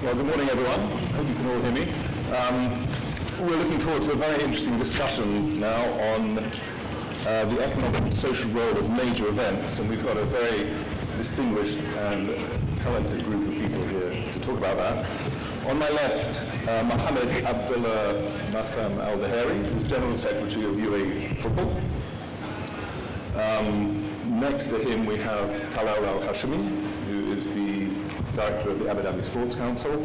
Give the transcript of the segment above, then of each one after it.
Well, good morning, everyone. I hope you can all hear me. We're looking forward to a very interesting discussion now on the economic and social role of major events, and we've got a very distinguished and talented group of people here to talk about that. On my left, Mohammed Abdullah Massam Al-Daheri, who's General Secretary of UAE Football. Next to him we have Talal Al-Hashimi, who is the Director of the Abu Dhabi Sports Council.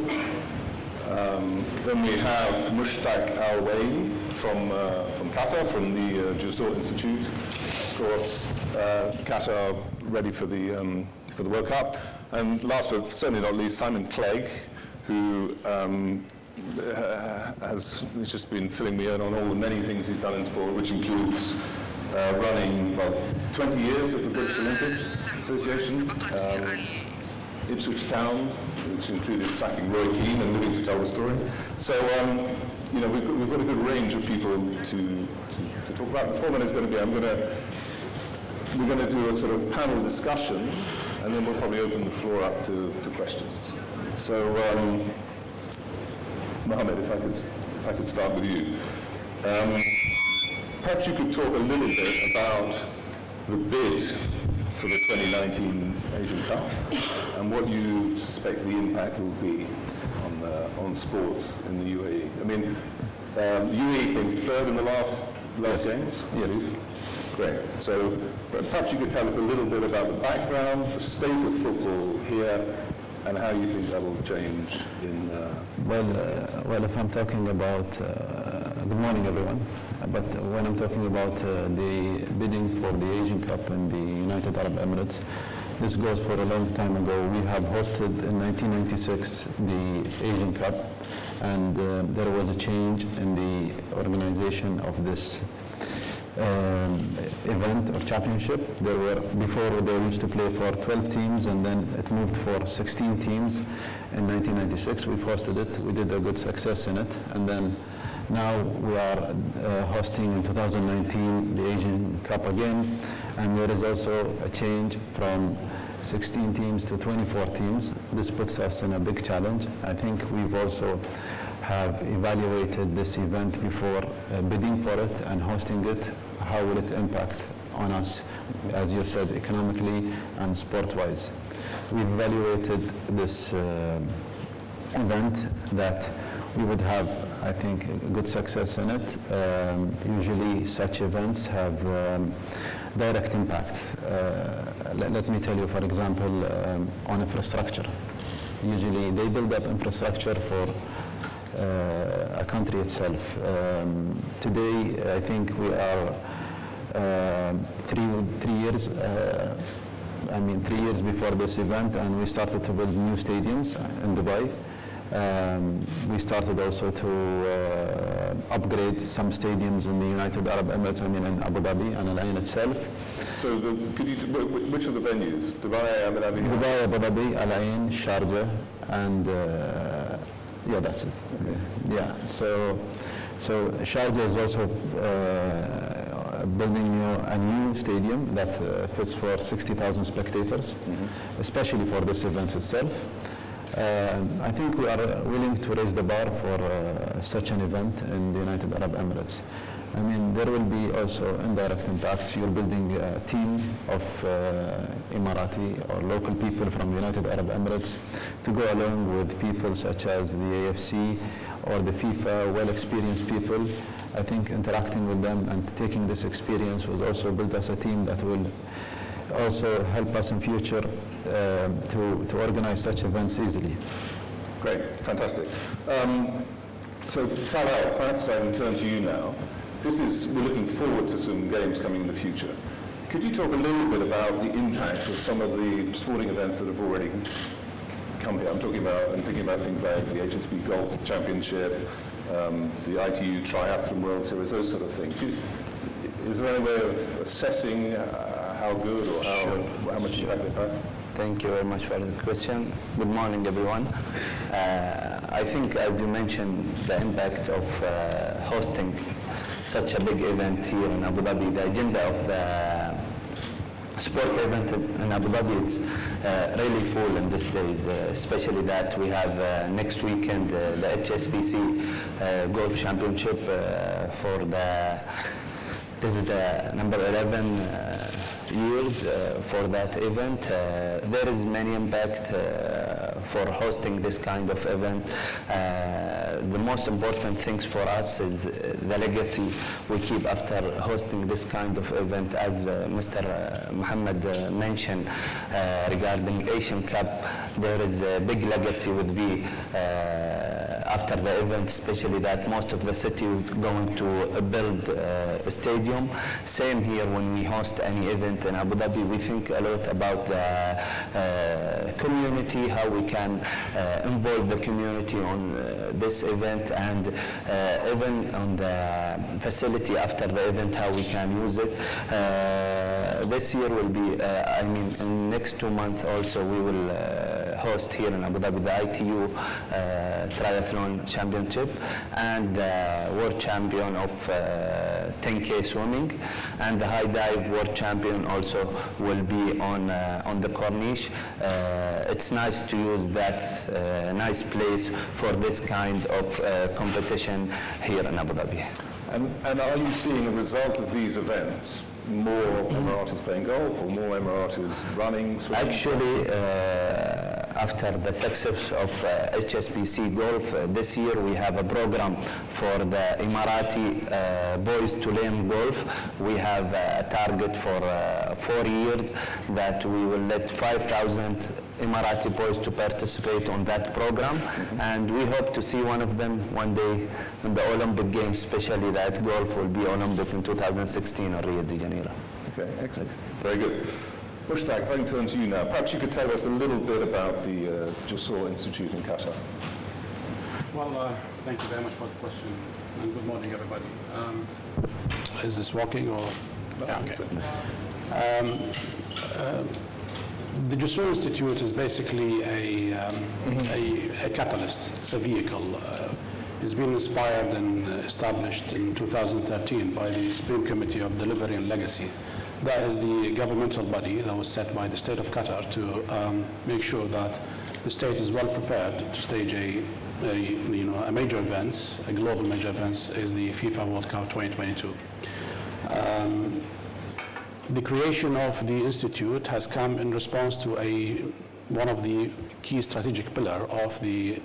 Then we have Mushtaq Al-Waili from Qatar, from the Jusur Institute. Of course, Qatar ready for the World Cup. And last but certainly not least, Simon Clegg, who has just been filling me in on all the many things he's done in sport, which includes running, 20 years of the British Olympic Association, Ipswich Town, which included sacking Roy Keane and living to tell the story. So, we've got a good range of people to talk about. The format is going to be, we're going to do a sort of panel discussion, and then we'll probably open the floor up to questions. So, Mohammed, if I could start with you. Perhaps you could talk a little bit about the bid for the 2019 Asian Cup and what you suspect the impact will be on sports in the UAE. I mean, UAE came third in the last games? Yes. Great. So perhaps you could tell us a little bit about the background, the state of football here, and how you think that will change in... Well, if I'm talking about... good morning, everyone. But when I'm talking about the bidding for the Asian Cup in the United Arab Emirates, this goes for a long time ago. We have hosted in 1996 the Asian Cup, and there was a change in the organization of this event or championship. Before they used to play for 12 teams, and then it moved for 16 teams. In 1996 we hosted it. We did a good success in it, and then now we are hosting in 2019 the Asian Cup again, and there is also a change from 16 teams to 24 teams. This puts us in a big challenge. I think we've also have evaluated this event before bidding for it and hosting it. How will it impact on us, as you said, economically and sport-wise? We've evaluated this event that we would have, I think, good success in it. Usually such events have direct impact. Let me tell you, for example, on infrastructure. Usually they build up infrastructure for a country itself. Today, I think we are 3 years, 3 years before this event, and we started to build new stadiums in Dubai. We started also to upgrade some stadiums in the United Arab Emirates, in Abu Dhabi and Al Ain itself. So which of the venues? Dubai, Abu Dhabi? Dubai, Abu Dhabi, Al Ain, Sharjah, and that's it. Okay. Yeah, so Sharjah is also building a new stadium that fits for 60,000 spectators, especially for this event itself. I think we are willing to raise the bar for such an event in the United Arab Emirates. There will be also indirect impacts. You're building a team of Emirati or local people from the United Arab Emirates to go along with people such as the AFC or the FIFA, well-experienced people. I think interacting with them and taking this experience will also build us a team that will also help us in future to organize such events easily. Great, fantastic. So Talal, perhaps I can turn to you now. We're looking forward to some games coming in the future. Could you talk a little bit about the impact of some of the sporting events that have already come here? I'm thinking about things like the HSB Golf Championship, the ITU Triathlon World Series, those sort of things. Is there any way of assessing how good or how much impact they've had? Thank you very much for the question. Good morning, everyone. I think, as you mentioned, the impact of hosting such a big event here in Abu Dhabi, the agenda of the sport event in Abu Dhabi, it's really full in these days, especially that we have next weekend the HSBC Golf Championship for this is the number 11 years for that event. There is many impact for hosting this kind of event. The most important things for us is the legacy we keep after hosting this kind of event. As Mr. Muhammad mentioned regarding Asian Cup, there is a big legacy would be after the event, especially that most of the city is going to build a stadium. Same here when we host any event in Abu Dhabi, we think a lot about the community, how we can involve the community on this event, and even on the facility after the event, how we can use it. This year will be, I mean, in next 2 months also we will host here in Abu Dhabi the ITU Triathlon Championship and World Champion of 10K swimming, and the high dive World Champion also will be on the Corniche. It's nice to use that nice place for this kind of competition here in Abu Dhabi. And are you seeing a result of these events? More Emiratis playing golf, or more Emiratis running, swimming? Actually, after the success of HSBC Golf, this year we have a program for the Emirati boys to learn golf. We have a target for 4 years that we will let 5,000 Emirati boys to participate on that program, and we hope to see one of them one day in the Olympic Games, especially that golf will be Olympic in 2016 in Rio de Janeiro. Okay, excellent. Very good. Mushtaq, if I can turn to you now. Perhaps you could tell us a little bit about the Jussur Institute in Qatar. Well, thank you very much for the question, and good morning, everybody. Is this working or? Yeah, okay. The Jussur Institute is basically a catalyst. It's a vehicle. It's been inspired and established in 2013 by the Supreme Committee of Delivery and Legacy. That is the governmental body that was set by the state of Qatar to make sure that the state is well prepared to stage a major event, a global major event, is the FIFA World Cup 2022. The creation of the institute has come in response to one of the key strategic pillar of the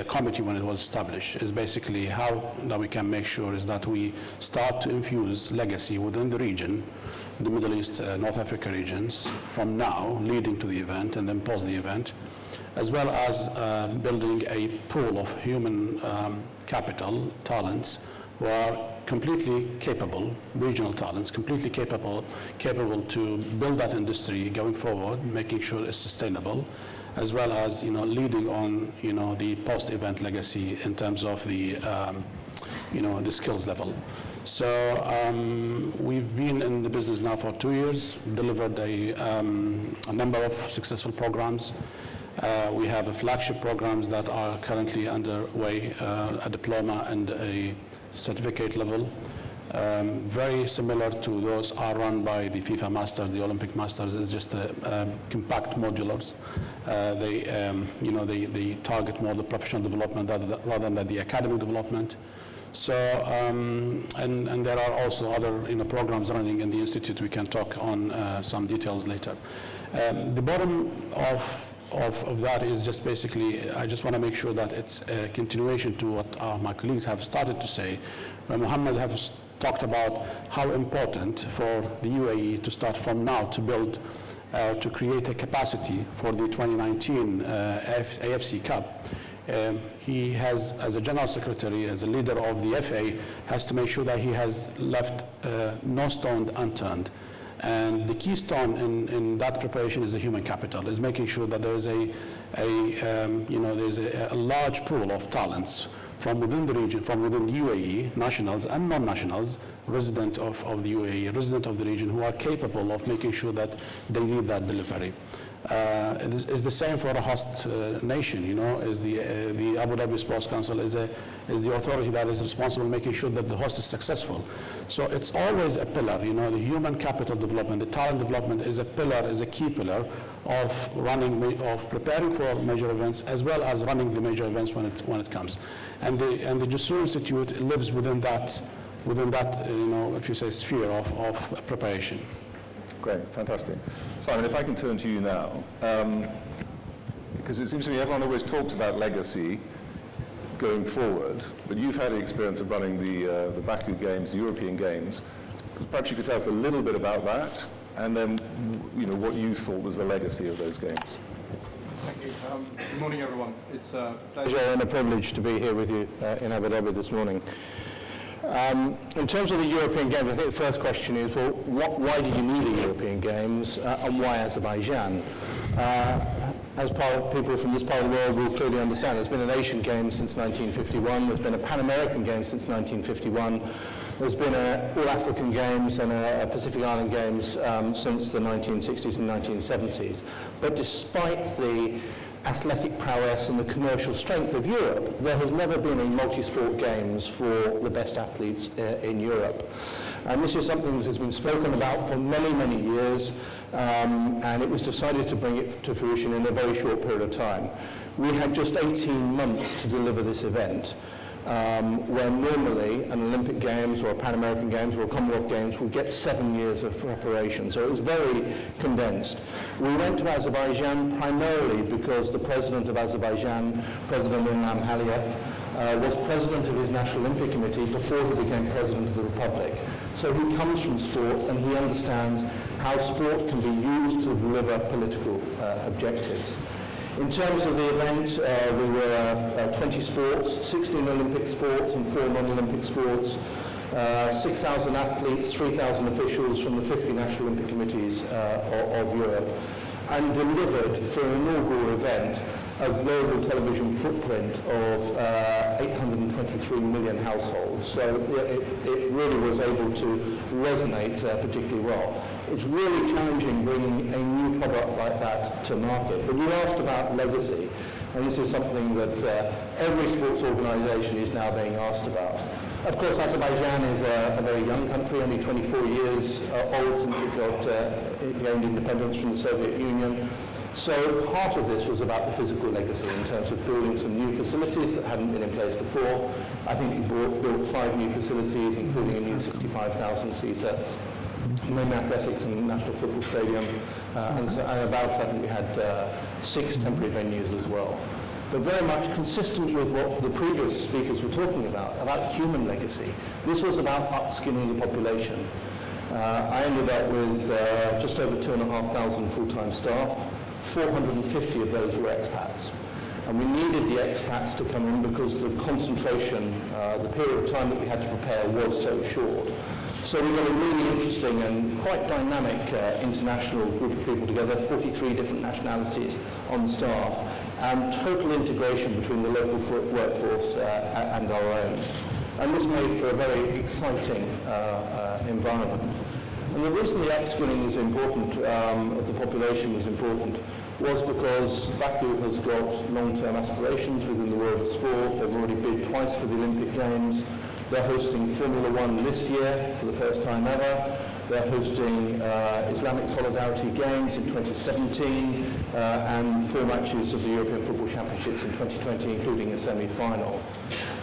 committee when it was established, is basically how that we can make sure is that we start to infuse legacy within the region, the Middle East, North Africa regions, from now leading to the event and then post the event, as well as building a pool of human capital, talents, who are completely capable, regional talents, completely capable to build that industry going forward, making sure it's sustainable, as well as leading on the post-event legacy in terms of the the skills level. So we've been in the business now for 2 years, delivered a number of successful programs. We have a flagship programs that are currently underway, a diploma and a certificate level. Very similar to those are run by the FIFA Masters, the Olympic Masters. Is just compact modulars. They target more the professional development rather than the academic development. So and there are also other programs running in the institute. We can talk on some details later. The bottom of that is just basically, I just want to make sure that it's a continuation to what my colleagues have started to say. Muhammad has talked about how important for the UAE to start from now to build, to create a capacity for the 2019 AFC Cup. He has, as a general secretary, as a leader of the FA, has to make sure that he has left no stone unturned. And the keystone in that preparation is the human capital, is making sure that there is there's a large pool of talents from within the region, from within the UAE, nationals and non-nationals, resident of the UAE, resident of the region, who are capable of making sure that they lead that delivery. is the same for a host nation. Is the Abu Dhabi Sports Council is the authority that is responsible making sure that the host is successful. So it's always a pillar. The human capital development, the talent development is a pillar, is a key pillar of preparing for major events as well as running the major events when it comes. And the Jussur Institute lives within that if you say sphere of preparation. Great, fantastic. Simon, if I can turn to you now, because it seems to me everyone always talks about legacy going forward, but you've had the experience of running the Baku Games, the European Games. Perhaps you could tell us a little bit about that, and then what you thought was the legacy of those games. Thank you. Good morning, everyone. It's a pleasure and a privilege to be here with you in Abu Dhabi this morning. In terms of the European Games, I think the first question is, well, why do you need a European Games and why Azerbaijan? As people from this part of the world will clearly understand, there's been an Asian Games since 1951, there's been a Pan American Games since 1951, there's been All African Games and a Pacific Island Games since the 1960s and 1970s. But despite the athletic prowess and the commercial strength of Europe, there has never been a multi-sport games for the best athletes in Europe. And this is something that has been spoken about for many, many years, and it was decided to bring it to fruition in a very short period of time. We had just 18 months to deliver this event, where normally an Olympic Games or a Pan American Games or a Commonwealth Games would get 7 years of preparation. So it was very condensed. We went to Azerbaijan primarily because the president of Azerbaijan, President Ilham Aliyev, was president of his National Olympic Committee before he became president of the Republic. So he comes from sport and he understands how sport can be used to deliver political objectives. In terms of the event, we were 20 sports, 16 Olympic sports and 4 non-Olympic sports, 6,000 athletes, 3,000 officials from the 50 National Olympic Committees of Europe, and delivered for an inaugural event a global television footprint of 823 million households. So it really was able to resonate particularly well. It's really challenging bringing a new product like that to market. But you asked about legacy, and this is something that every sports organisation is now being asked about. Of course, Azerbaijan is a very young country, only 24 years old since it gained independence from the Soviet Union. So part of this was about the physical legacy in terms of building some new facilities that hadn't been in place before. I think we built 5 new facilities, including a new 65,000-seater main athletics and national football stadium, and about, I think we had 6 temporary venues as well. But very much consistent with what the previous speakers were talking about human legacy. This was about upskilling the population. I ended up with just over 2,500 full-time staff. 450 of those were expats. And we needed the expats to come in because the concentration, the period of time that we had to prepare was so short. So we got a really interesting and quite dynamic international group of people together, 43 different nationalities on staff, and total integration between the local workforce and our own. And this made for a very exciting environment. And the reason the upskilling was important, of the population was important, was because Baku has got long-term aspirations within the world of sport. They've already bid twice for the Olympic Games. They're hosting Formula One this year for the first time ever. They're hosting Islamic Solidarity Games in 2017 and 4 matches of the European Football Championships in 2020, including a semi-final.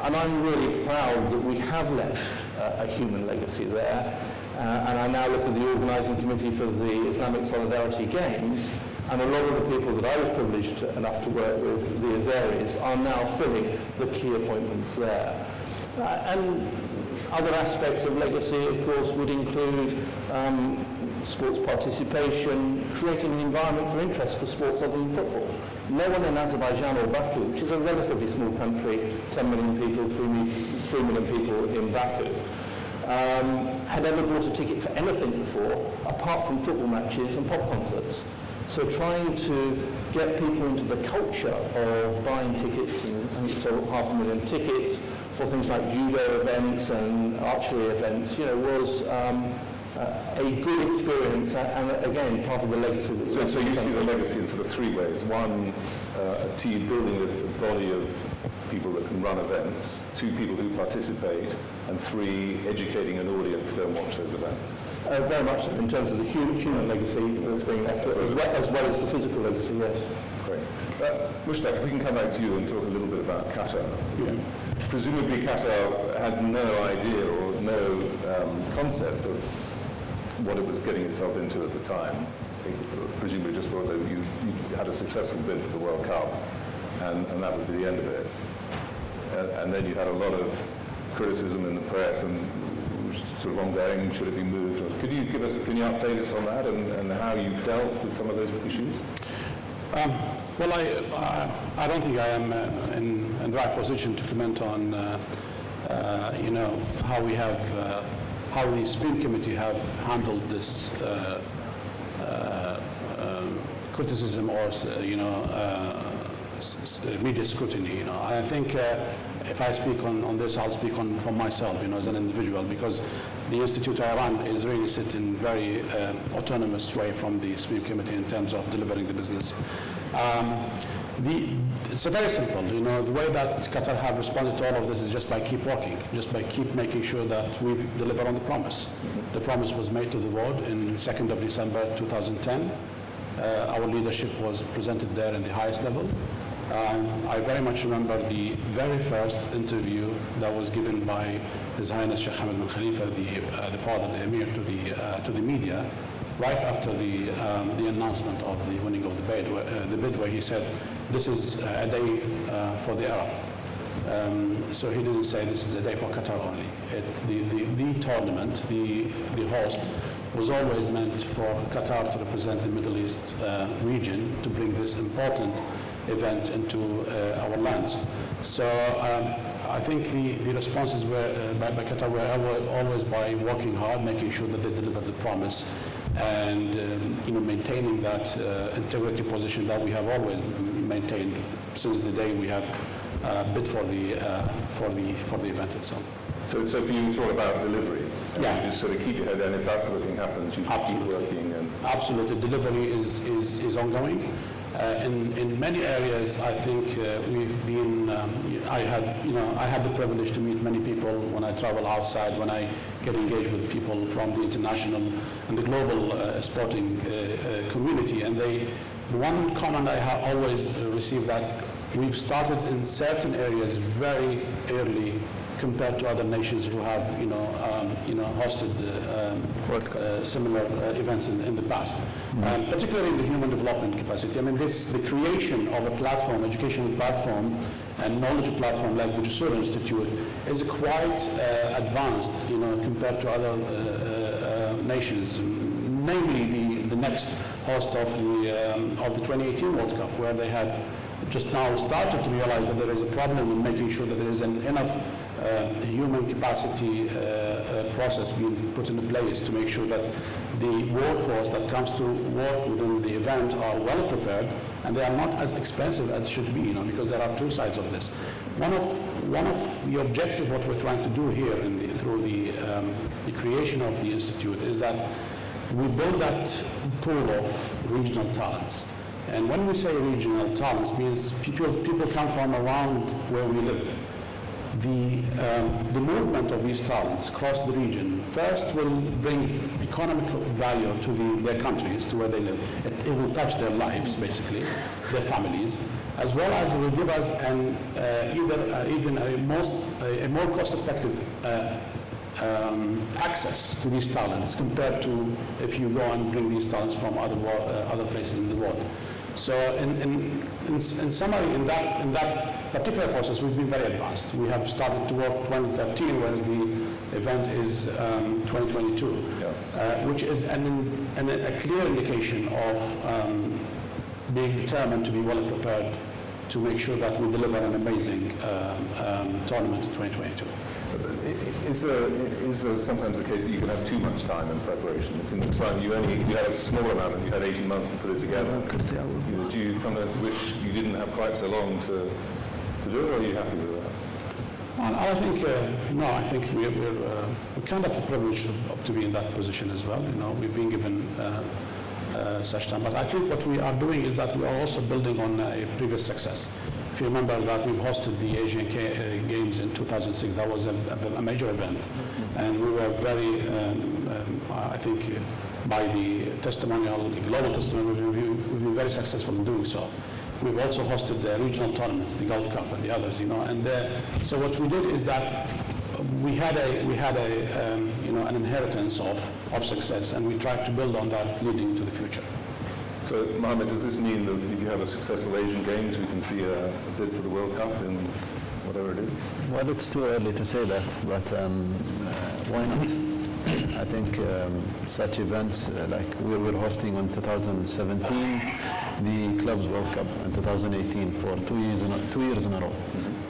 And I'm really proud that we have left a human legacy there. And I now look at the organising committee for the Islamic Solidarity Games, and a lot of the people that I was privileged enough to work with, the Azeris, are now filling the key appointments there. And other aspects of legacy, of course, would include sports participation, creating an environment for interest for sports other than football. No one in Azerbaijan or Baku, which is a relatively small country, 10 million people, 3 million people in Baku, had ever bought a ticket for anything before, apart from football matches and pop concerts. So trying to get people into the culture of buying tickets, and I think we sold 500,000 tickets for things like judo events and archery events, was a good experience and again, part of the legacy. So you see the legacy in sort of three ways. One, a team building a body of people that can run events. Two, people who participate. And three, educating an audience to go and watch those events. Very much so, in terms of the human legacy that's being left, as well as the physical legacy, yes. Great. Mushtaq, if we can come back to you and talk a little bit about Qatar. Yeah. Presumably Qatar had no idea or no concept of what it was getting itself into at the time. They presumably just thought that you had a successful bid for the World Cup and that would be the end of it. And then you had a lot of criticism in the press and sort of ongoing, should it be moved? Can you update us on that and how you dealt with some of those issues? Well, I don't think I am in the right position to comment on, how the Supreme Committee have handled this criticism or, media scrutiny. I think if I speak on this, I'll speak for myself, as an individual, because the Institute I run is really sitting very autonomous way from the Supreme Committee in terms of delivering the business. It's very simple, the way that Qatar have responded to all of this is just by keep working, just by keep making sure that we deliver on the promise. The promise was made to the world in 2nd of December 2010. Our leadership was presented there in the highest level. I very much remember the very first interview that was given by His Highness Sheikh Hamad bin Khalifa, the father, the Emir, to the media, right after the announcement of the winning of the bid, where he said, "This is a day for the Arab." So he didn't say this is a day for Qatar only. The tournament, the host, was always meant for Qatar to represent the Middle East region, to bring this important event into our lands. So I think the responses were by Qatar were always by working hard, making sure that they deliver the promise, and maintaining that integrity position that we have always maintained since the day we have bid for the event itself. So for you, it's all about delivery. Yeah. You just sort of keep your head down. If that sort of thing happens, you just keep working. Absolutely. Delivery is ongoing. In many areas, I think we've been. I had the privilege to meet many people when I travel outside, when I get engaged with people from the international and the global sporting community, and the one comment I have always received that we've started in certain areas very early compared to other nations who have, hosted similar events in the past, particularly in the human development capacity. I mean, the creation of a platform, educational platform, and knowledge platform like the Jusur Institute is quite advanced, compared to other nations, namely the next host of the 2018 World Cup, where they had just now started to realize that there is a problem in making sure that there is enough human capacity process being put into place to make sure that the workforce that comes to work within the event are well prepared, and they are not as expensive as it should be, because there are two sides of this. One of the objectives what we're trying to do here through the creation of the institute is that we build that pool of regional talents. And when we say regional talents, means people come from around where we live. The movement of these talents across the region first will bring economic value to their countries, to where they live. It will touch their lives, basically, their families, as well as it will give us even a more cost-effective access to these talents compared to if you go and bring these talents from other places in the world. So in summary, in that particular process, we've been very advanced. We have started to work 2013, whereas the event is 2022, which is a clear indication of being determined to be well prepared to make sure that we deliver an amazing tournament in 2022. Is there sometimes the case that you can have too much time in preparation? It seems like you had a small amount and you had 18 months to put it together. Do you sometimes wish you didn't have quite so long to do it, or are you happy with that? And I think, no, I think we're kind of privileged to be in that position as well. You know, we've been given such time. But I think what we are doing is that we are also building on a previous success. If you remember that we've hosted the Asian Games in 2006, that was a major event. And we were very, I think, by the testimonial, the global testimonial, we've been very successful in doing so. We've also hosted the regional tournaments, the Gulf Cup and the others, you know. And so what we did is that we had an inheritance of success, and we tried to build on that leading into the future. So, Mohammed, does this mean that if you have a successful Asian Games, we can see a bid for the World Cup in whatever it is? Well, it's too early to say that, but why not? I think such events, like we were hosting in 2017, the Clubs World Cup in 2018 for 2 years in a row.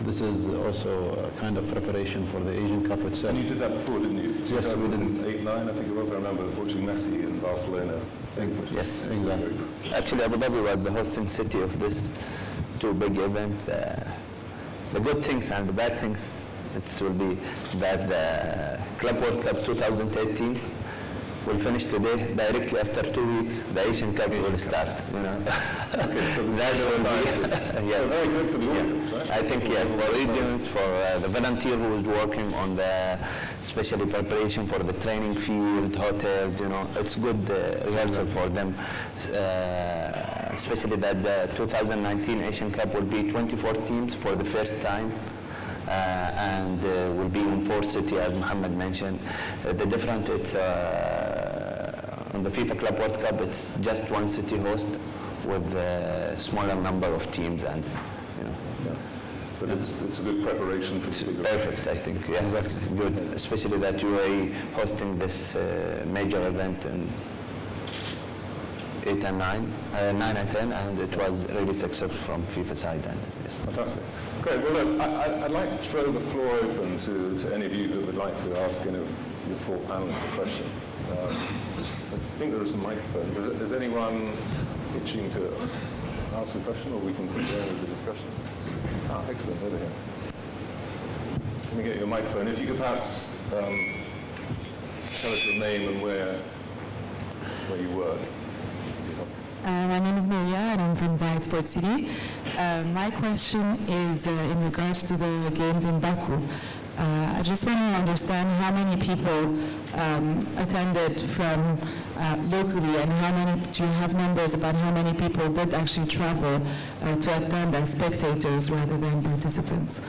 This is also a kind of preparation for the Asian Cup itself. And you did that before, didn't you? Yes, we did. 2008-9, I think it was. I remember watching Messi in Barcelona. Yes, exactly. Actually, Abu Dhabi was the hosting city of this two big events. The good things and the bad things, it will be that the Club World Cup 2018 will finish today. Directly after 2 weeks, the Asian Cup will start. You know, Okay, so that will be yes. So very good for the audience, right? I think for audience, for the volunteer who is working on the especially preparation for the training field, hotels. You know, it's good rehearsal for them. Especially that the 2019 Asian Cup will be 24 teams for the first time. And will be in 4 cities, as Mohammed mentioned. The different, it's on the FIFA Club World Cup, it's just 1 city host with a smaller number of teams, and you know. Yeah. But it's a good preparation for the bigger. Perfect, I think. Yeah, that's good. Especially that UAE hosting this major event in 8 and 9, 9 and 10, and it was really successful from FIFA side. And yes. Fantastic. Great. Well, look, I'd like to throw the floor open to any of you that would like to ask any of your 4 panelists a question. I think there are some microphones. Is anyone itching to ask a question, or we can continue with the discussion? Ah, excellent. Over here. Let me get you a microphone. If you could perhaps tell us your name and where you work. My name is Maria, and I'm from Zayed Sport City. My question is in regards to the games in Baku. I just want to understand how many people attended from locally, and how many, do you have numbers about how many people did actually travel to attend as spectators rather than participants?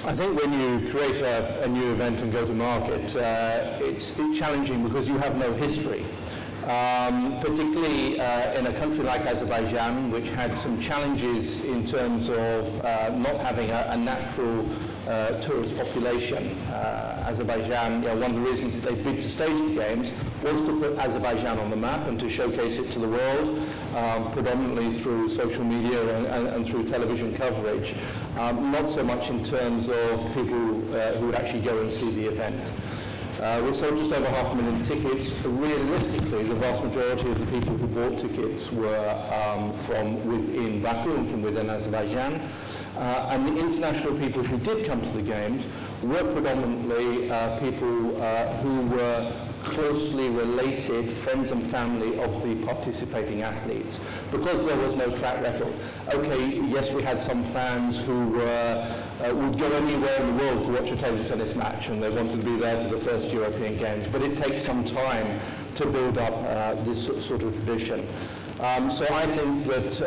I think when you create a new event and go to market, it's challenging because you have no history. Particularly in a country like Azerbaijan, which had some challenges in terms of not having a natural tourist population. Azerbaijan, one of the reasons that they bid to stage the games was to put Azerbaijan on the map and to showcase it to the world, predominantly through social media and through television coverage, not so much in terms of people who would actually go and see the event. We sold just over 500,000 tickets. Realistically, the vast majority of the people who bought tickets were from within Baku and from within Azerbaijan. And the international people who did come to the games were predominantly people who were closely related, friends and family of the participating athletes, because there was no track record. Okay, yes, we had some fans who would go anywhere in the world to watch a table tennis match, and they wanted to be there for the first European Games, but it takes some time to build up this sort of tradition. So I think that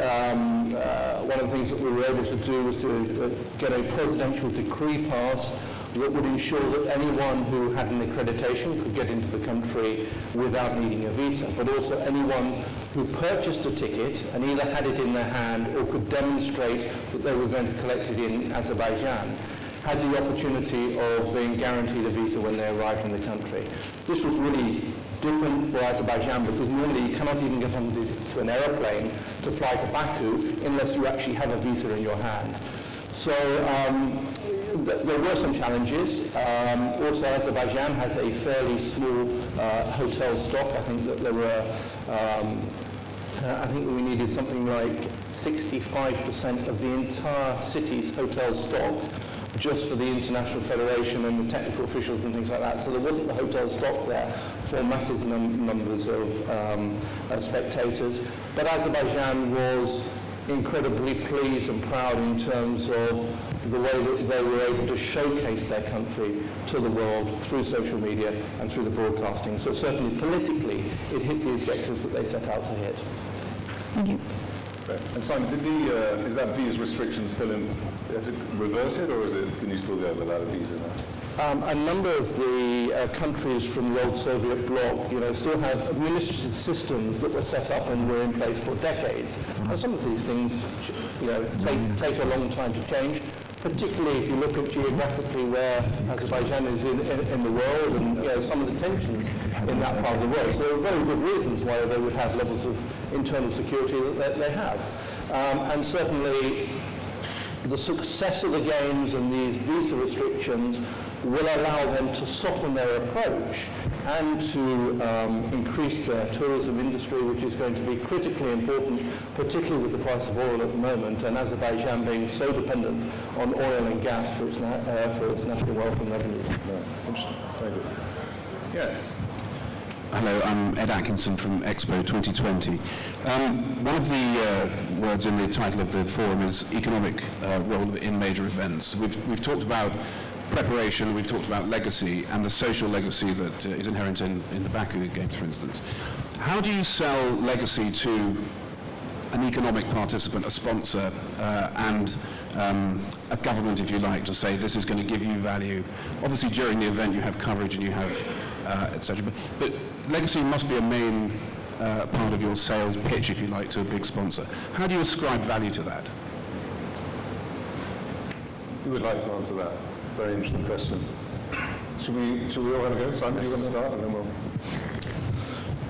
one of the things that we were able to do was to get a presidential decree passed that would ensure that anyone who had an accreditation could get into the country without needing a visa, but also anyone who purchased a ticket and either had it in their hand or could demonstrate that they were going to collect it in Azerbaijan had the opportunity of being guaranteed a visa when they arrived in the country. This was really different for Azerbaijan because normally you cannot even get onto an aeroplane to fly to Baku unless you actually have a visa in your hand. So there were some challenges. Also, Azerbaijan has a fairly small hotel stock. I think that there were, I think that we needed something like 65% of the entire city's hotel stock just for the international federation and the technical officials and things like that. So there wasn't the hotel stock there for massive numbers of spectators. But Azerbaijan was incredibly pleased and proud in terms of the way that they were able to showcase their country to the world through social media and through the broadcasting. So certainly politically, it hit the objectives that they set out to hit. Thank you. Okay. And Simon, is that visa restriction still in, has it reverted, or can you still go without a visa now? A number of the countries from the old Soviet bloc, still have administrative systems that were set up and were in place for decades. And some of these things, take a long time to change, particularly if you look at geographically where Azerbaijan is in the world and some of the tensions in that part of the world. So there are very good reasons why they would have levels of internal security that they have. And certainly the success of the games and these visa restrictions will allow them to soften their approach and to increase their tourism industry, which is going to be critically important, particularly with the price of oil at the moment, and Azerbaijan being so dependent on oil and gas for its national wealth and revenues. Interesting. Very good. Yes. Hello, I'm Ed Atkinson from Expo 2020. One of the words in the title of the forum is economic role in major events. We've talked about preparation, we've talked about legacy and the social legacy that is inherent in the Baku Games, for instance. How do you sell legacy to an economic participant, a sponsor, and a government, if you like, to say this is going to give you value? Obviously, during the event, you have coverage and you have etc. But legacy must be a main part of your sales pitch, if you like, to a big sponsor. How do you ascribe value to that? Who would like to answer that? Very interesting question. Should we all have a go? Simon, do you want to start? And then we'll...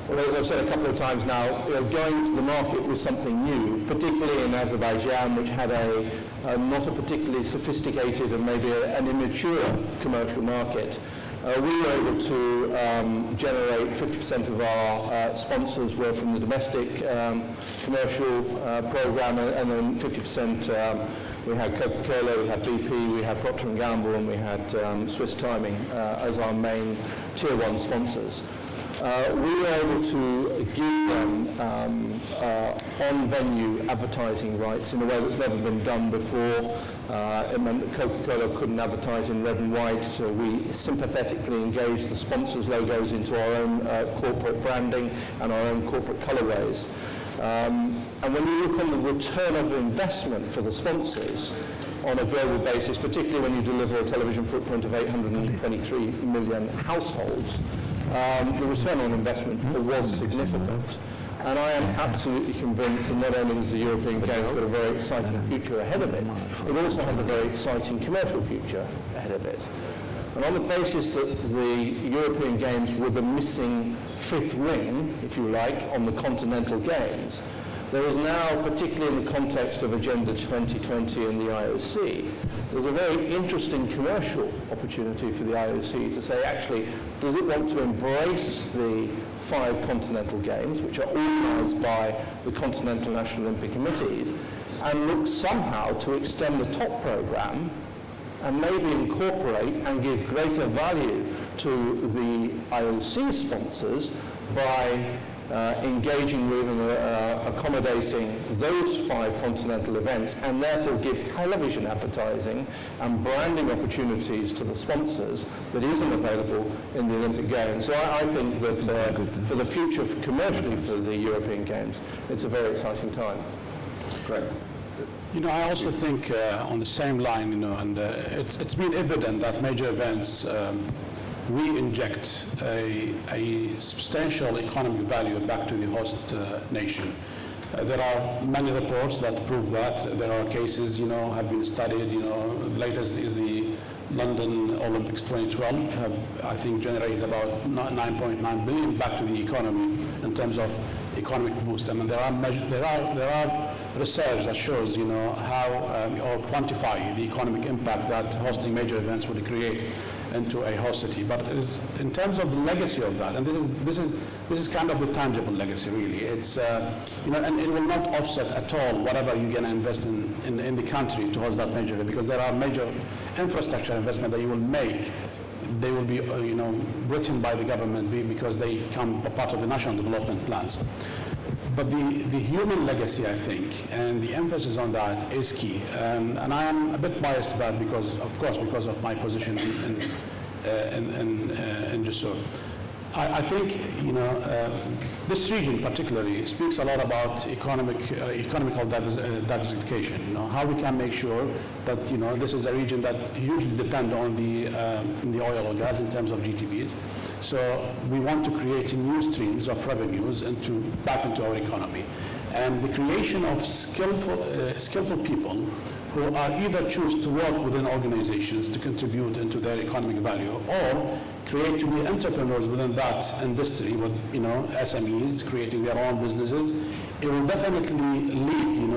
Well, as I've said a couple of times now, going to the market was something new, particularly in Azerbaijan, which had not a particularly sophisticated and maybe an immature commercial market. We were able to generate 50% of our sponsors were from the domestic commercial program, and then 50% we had Coca-Cola, we had BP, we had Procter & Gamble, and we had Swiss Timing as our main tier 1 sponsors. We were able to give them on-venue advertising rights in a way that's never been done before. It meant that Coca-Cola couldn't advertise in red and white, so we sympathetically engaged the sponsors' logos into our own corporate branding and our own corporate colorways. And when you look on the return of investment for the sponsors on a global basis, particularly when you deliver a television footprint of 823 million households, the return on investment was significant. And I am absolutely convinced that not only has the European Games got a very exciting future ahead of it, it also has a very exciting commercial future ahead of it. And on the basis that the European Games were the missing fifth ring, if you like, on the Continental Games, there is now, particularly in the context of Agenda 2020 and the IOC, there's a very interesting commercial opportunity for the IOC to say, actually, does it want to embrace the 5 Continental Games, which are organised by the Continental National Olympic Committees, and look somehow to extend the top programme and maybe incorporate and give greater value to the IOC sponsors by engaging with and accommodating those 5 continental events, and therefore give television advertising and branding opportunities to the sponsors that isn't available in the Olympic Games. So I think that for the future commercially for the European Games, it's a very exciting time. Great. I also think on the same line, and it's been evident that major events we inject a substantial economic value back to the host nation. There are many reports that prove that. There are cases, have been studied. The latest is the London Olympics 2012 have, I think, generated about 9.9 billion back to the economy in terms of economic boost. I mean, there are research that shows, how or quantify the economic impact that hosting major events would create into a host city. But in terms of the legacy of that, and this is kind of the tangible legacy, really. It's and it will not offset at all whatever you're going to invest in the country to host that major event, because there are major infrastructure investment that you will make. They will be written by the government because they come part of the national development plans. But the human legacy, I think, and the emphasis on that is key. And I am a bit biased to that because of my position in Jussur. I think this region particularly speaks a lot about economical diversification. How we can make sure that this is a region that hugely depend on the oil or gas in terms of GDPs. So we want to create new streams of revenues back into our economy, and the creation of skillful people who are either choose to work within organizations to contribute into their economic value, or create to be entrepreneurs within that industry with SMEs creating their own businesses. It will definitely lead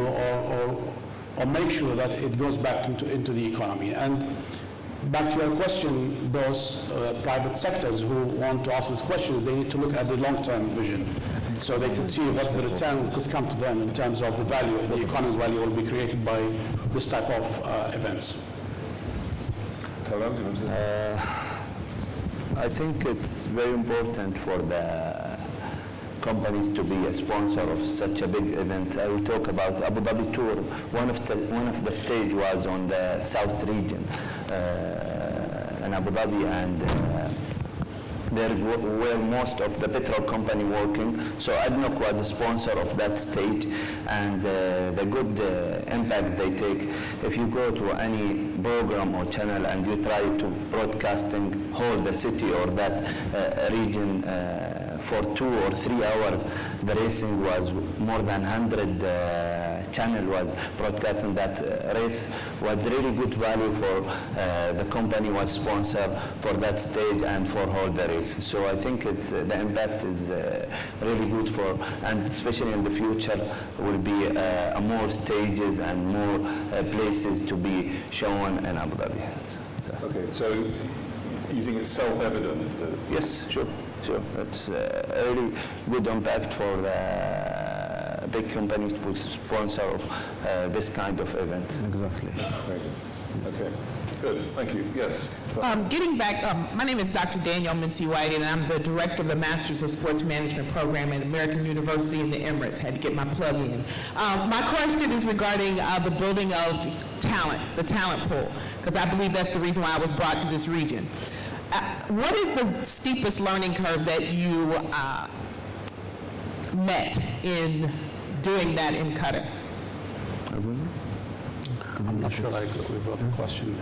or make sure that it goes back into the economy. And back to your question, those private sectors who want to ask these questions, they need to look at the long-term vision, so they can see what the return could come to them in terms of the value, the economic value will be created by this type of events. I think it's very important for the companies to be a sponsor of such a big event. I will talk about Abu Dhabi Tour. One of the stage was on the South region in Abu Dhabi, and there is where most of the petrol company working. So ADNOC was a sponsor of that stage, and the good impact they take. If you go to any program or channel and you try to broadcasting whole the city or that region for 2 or 3 hours, the racing was more than 100 channel was broadcasting that race. Was really good value for the company was sponsor for that stage and for whole the race. So I think the impact is really good for, and especially in the future will be more stages and more places to be shown in Abu Dhabi. Okay, so you think it's self-evident that... Yes, sure. It's a really good impact for the big companies to sponsor of this kind of event. Exactly. Very good. Okay, good. Thank you. Yes. Getting back, my name is Dr. Danielle Mincy-White, and I'm the director of the Masters of Sports Management program at American University in the Emirates. Had to get my plug in. My question is regarding the building of talent, the talent pool, because I believe that's the reason why I was brought to this region. What is the steepest learning curve that you met in doing that in Qatar? I'm not sure I agree with the question.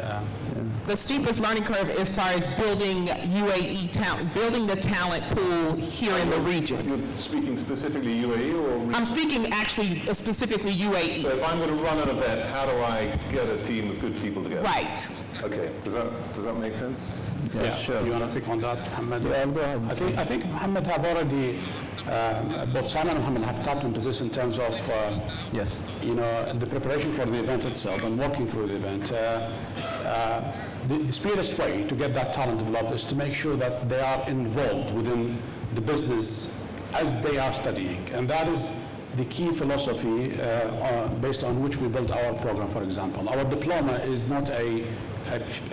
The steepest learning curve as far as building UAE talent, building the talent pool here in the region. You're speaking specifically UAE or... I'm speaking actually specifically UAE. So if I'm going to run an event, how do I get a team of good people together? Right. Okay, does that make sense? Yeah, sure. You want to pick on that, Mohammed? Yeah, go ahead. I think Mohammed have already, both Simon and Mohammed have tapped into this in terms of, Yes. the preparation for the event itself and working through the event. The speediest way to get that talent developed is to make sure that they are involved within the business as they are studying. And that is the key philosophy based on which we built our program, for example. Our diploma is not a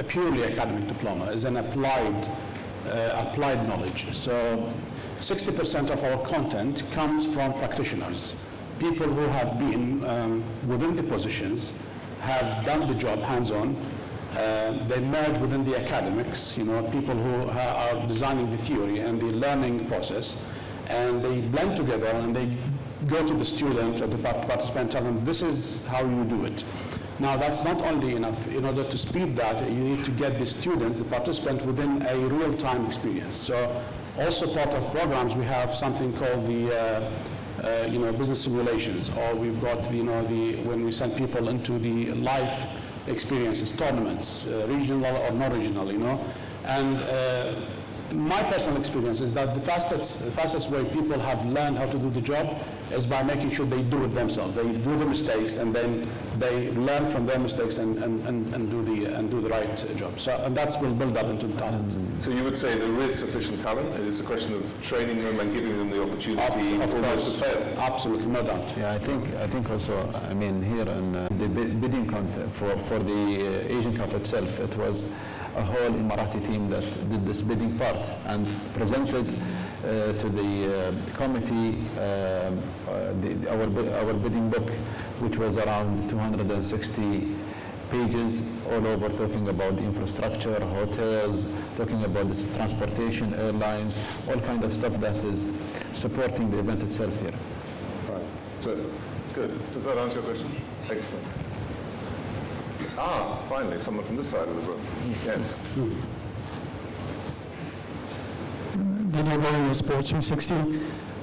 purely academic diploma, it's an applied knowledge. So 60% of our content comes from practitioners, people who have been within the positions, have done the job hands-on. They merge within the academics, people who are designing the theory and the learning process, and they blend together and they go to the student or the participant, tell them this is how you do it. Now that's not only enough. In order to speed that, you need to get the students, the participant, within a real-time experience. So also part of programs, we have something called the business simulations, or we've got when we send people into the live experiences, tournaments, regional or not regional, and my personal experience is that the fastest way people have learned how to do the job is by making sure they do it themselves. They do the mistakes, and then they learn from their mistakes and do the right job. So, and that will build up into the talent. So you would say there is sufficient talent. It is a question of training them and giving them the opportunity Of almost course, to fail. absolutely, no doubt. Yeah, I think also, I mean, here in the bidding contest for the Asian Cup itself, it was a whole Emirati team that did this bidding part and presented to the committee our bidding book, which was around 260 pages all over, talking about the infrastructure, hotels, talking about the transportation, airlines, all kind of stuff that is supporting the event itself here. Right. So, good. Does that answer your question? Excellent. Finally, someone from this side of the room. Yes. Sports 360.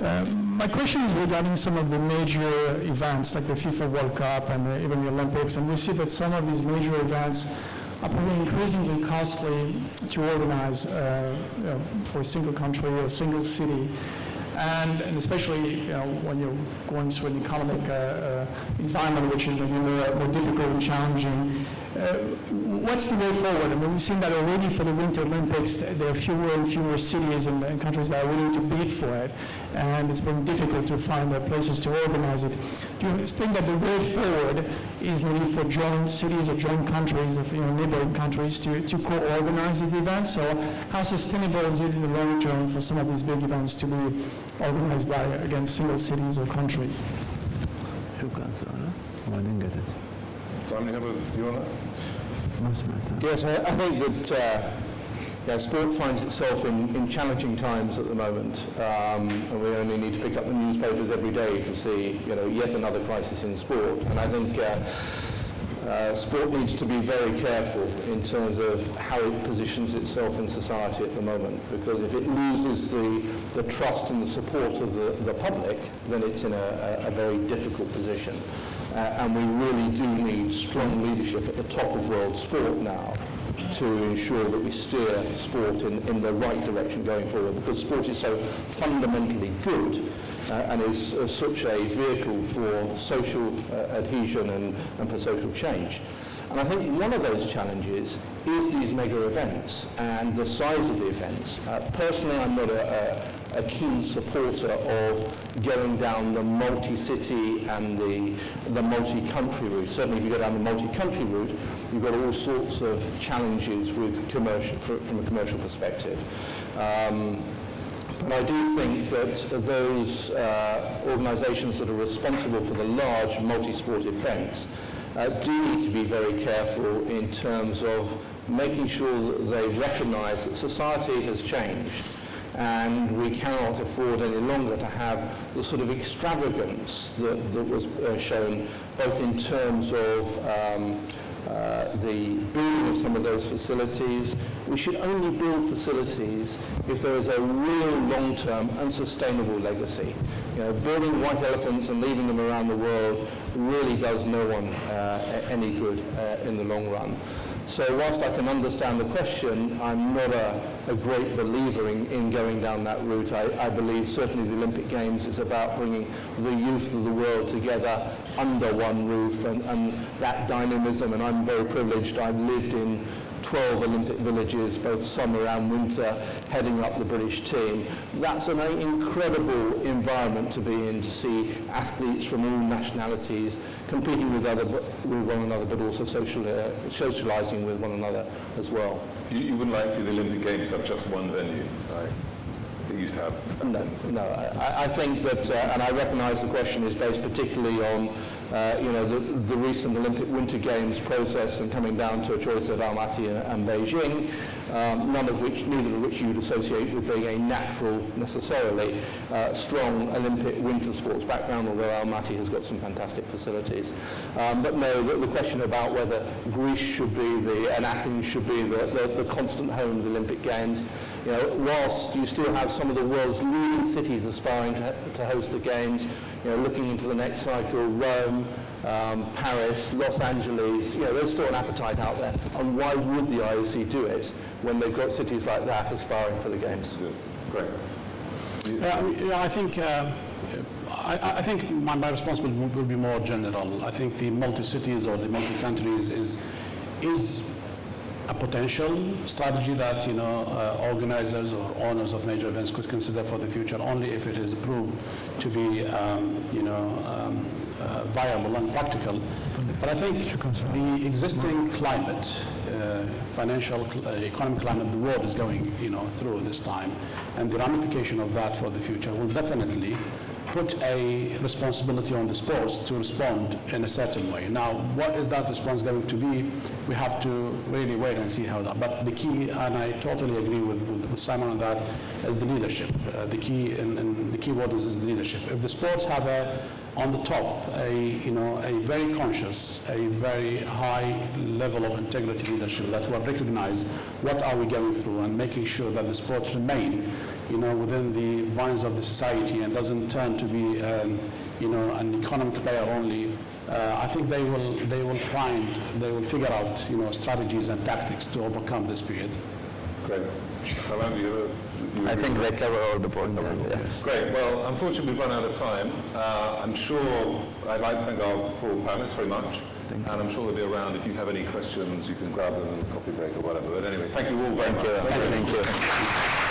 My question is regarding some of the major events like the FIFA World Cup and even the Olympics, and we see that some of these major events are probably increasingly costly to organize for a single country or a single city. And especially when you're going through an economic environment which is maybe more difficult and challenging. What's the way forward? I mean, we've seen that already for the Winter Olympics. There are fewer and fewer cities and countries that are willing to bid for it, and it's been difficult to find places to organize it. Do you think that the way forward is maybe for joint cities or joint countries, of neighboring countries, to co-organize these events? Or how sustainable is it in the long term for some of these big events to be organized by, again, single cities or countries? I didn't get it. Simon, you have a view on that? Yes, I think that sport finds itself in challenging times at the moment, and we only need to pick up the newspapers every day to see, yet another crisis in sport. And I think sport needs to be very careful in terms of how it positions itself in society at the moment, because if it loses the trust and the support of the public, then it's in a very difficult position. And we really do need strong leadership at the top of world sport now to ensure that we steer sport in the right direction going forward, because sport is so fundamentally good and is such a vehicle for social adhesion and for social change. And I think one of those challenges is these mega events and the size of the events. Personally, I'm not a keen supporter of going down the multi-city and the multi-country route. Certainly if you go down the multi-country route, you've got all sorts of challenges with from a commercial perspective. But I do think that those organisations that are responsible for the large multi-sport events do need to be very careful in terms of making sure that they recognise that society has changed and we cannot afford any longer to have the sort of extravagance that was shown both in terms of the building of some of those facilities. We should only build facilities if there is a real long-term and sustainable legacy. Building white elephants and leaving them around the world really does no one any good in the long run. So whilst I can understand the question, I'm not a great believer in going down that route. I believe certainly the Olympic Games is about bringing the youth of the world together under one roof and that dynamism, and I'm very privileged. I've lived in 12 Olympic villages, both summer and winter, heading up the British team. That's an incredible environment to be in, to see athletes from all nationalities competing with one another, but also socialising with one another as well. You wouldn't like to see the Olympic Games have just one venue, right? It used to have. No. I think that, and I recognise the question is based particularly on, the recent Olympic Winter Games process and coming down to a choice of Almaty and Beijing, neither of which you would associate with being a natural, necessarily strong Olympic winter sports background, although Almaty has got some fantastic facilities. But no, the question about whether Greece should be and Athens should be the constant home of the Olympic Games, whilst you still have some of the world's leading cities aspiring to host the Games, looking into the next cycle, Rome, Paris, Los Angeles, there's still an appetite out there. And why would the IOC do it when they've got cities like that aspiring for the Games? Great. I think I think my response will be more general. I think the multi-cities or the multi-countries is a potential strategy that organizers or owners of major events could consider for the future, only if it is proved to be viable and practical. But I think the existing climate, financial, economic climate the world is going through this time, and the ramification of that for the future will definitely put a responsibility on the sports to respond in a certain way. Now, what is that response going to be? We have to really wait and see how that. But the key, and I totally agree with Simon on that, is the leadership. The key and the key word is leadership. If the sports have on the top a very conscious, a very high level of integrity leadership that will recognize what are we going through and making sure that the sports remain within the vines of the society and doesn't turn to be an economic player only. I think they will figure out strategies and tactics to overcome this period. Great. I think they cover all the points. Yeah. Great. Well, unfortunately, we've run out of time. I'm sure I'd like to thank our four panelists very much. And I'm sure they'll be around. If you have any questions, you can grab them in the coffee break or whatever. But anyway, thank you all very much. Thank you.